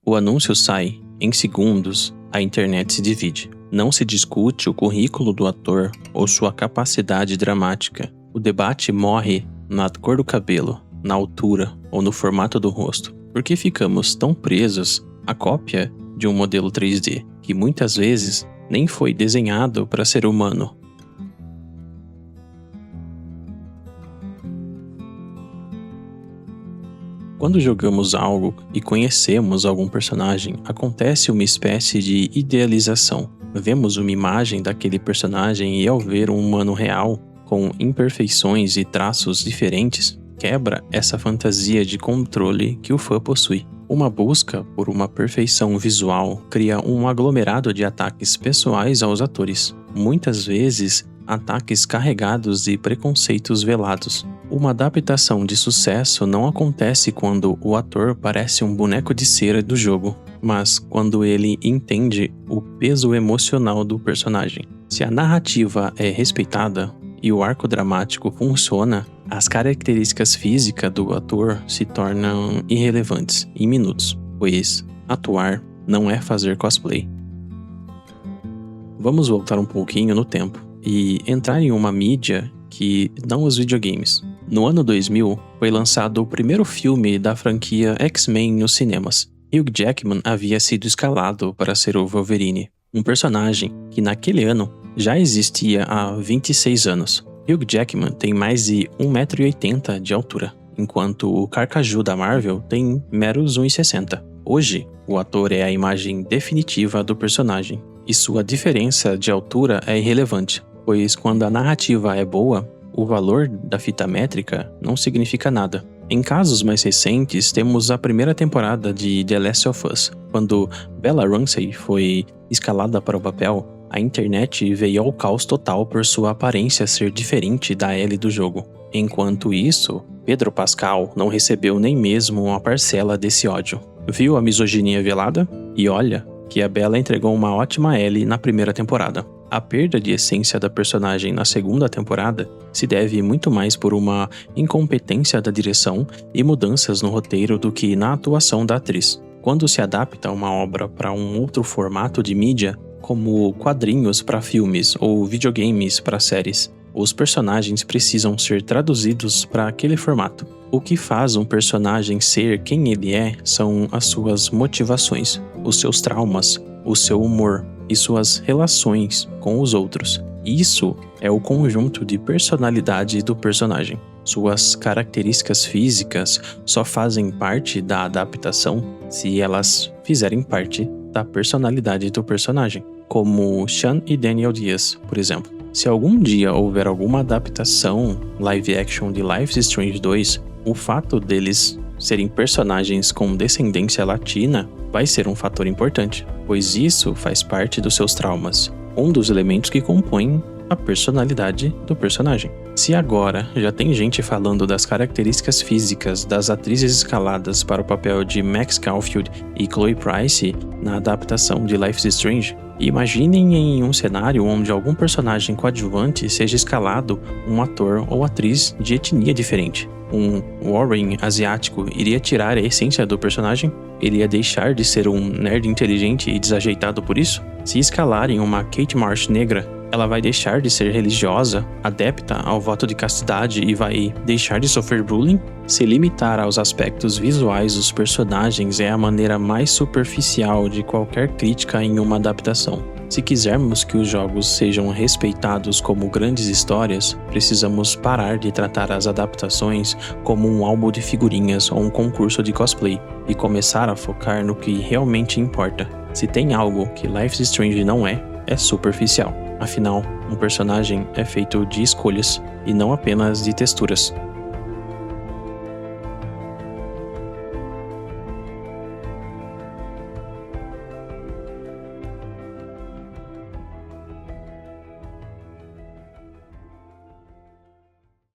O anúncio sai, em segundos, a internet se divide. Não se discute o currículo do ator ou sua capacidade dramática. O debate morre na cor do cabelo, na altura ou no formato do rosto, porque ficamos tão presos à cópia de um modelo 3D, que muitas vezes nem foi desenhado para ser humano. Quando jogamos algo e conhecemos algum personagem, acontece uma espécie de idealização. Vemos uma imagem daquele personagem e ao ver um humano real, com imperfeições e traços diferentes, quebra essa fantasia de controle que o fã possui. Uma busca por uma perfeição visual cria um aglomerado de ataques pessoais aos atores, muitas vezes ataques carregados de preconceitos velados. Uma adaptação de sucesso não acontece quando o ator parece um boneco de cera do jogo, mas quando ele entende o peso emocional do personagem. Se a narrativa é respeitada e o arco dramático funciona, as características físicas do ator se tornam irrelevantes em minutos, pois atuar não é fazer cosplay. Vamos voltar um pouquinho no tempo e entrar em uma mídia que não os videogames. No ano 2000, foi lançado o primeiro filme da franquia X-Men nos cinemas. Hugh Jackman havia sido escalado para ser o Wolverine, um personagem que naquele ano já existia há 26 anos. Hugh Jackman tem mais de 1,80 m de altura, enquanto o Carcaju da Marvel tem meros 1,60 m. Hoje, o ator é a imagem definitiva do personagem, e sua diferença de altura é irrelevante, pois quando a narrativa é boa, o valor da fita métrica não significa nada. Em casos mais recentes, temos a primeira temporada de The Last of Us. Quando Bella Ramsey foi escalada para o papel, a internet veio ao caos total por sua aparência ser diferente da Ellie do jogo. Enquanto isso, Pedro Pascal não recebeu nem mesmo uma parcela desse ódio. Viu a misoginia velada? E olha que a Bella entregou uma ótima Ellie na primeira temporada. A perda de essência da personagem na segunda temporada se deve muito mais por uma incompetência da direção e mudanças no roteiro do que na atuação da atriz. Quando se adapta uma obra para um outro formato de mídia, como quadrinhos para filmes ou videogames para séries, os personagens precisam ser traduzidos para aquele formato. O que faz um personagem ser quem ele é são as suas motivações, os seus traumas, o seu humor e suas relações com os outros. Isso é o conjunto de personalidade do personagem. Suas características físicas só fazem parte da adaptação se elas fizerem parte da personalidade do personagem, como Sean e Daniel Diaz, por exemplo. Se algum dia houver alguma adaptação live action de Life is Strange 2, o fato deles serem personagens com descendência latina vai ser um fator importante, pois isso faz parte dos seus traumas, um dos elementos que compõem a personalidade do personagem. Se agora já tem gente falando das características físicas das atrizes escaladas para o papel de Max Caulfield e Chloe Price na adaptação de Life is Strange, imaginem em um cenário onde algum personagem coadjuvante seja escalado um ator ou atriz de etnia diferente. Um Warren asiático iria tirar a essência do personagem? Ele ia deixar de ser um nerd inteligente e desajeitado por isso? Se escalarem uma Kate Marsh negra, ela vai deixar de ser religiosa, adepta ao voto de castidade e vai deixar de sofrer bullying? Se limitar aos aspectos visuais dos personagens é a maneira mais superficial de qualquer crítica em uma adaptação. Se quisermos que os jogos sejam respeitados como grandes histórias, precisamos parar de tratar as adaptações como um álbum de figurinhas ou um concurso de cosplay e começar a focar no que realmente importa. Se tem algo que Life is Strange não é superficial. Afinal, um personagem é feito de escolhas e não apenas de texturas.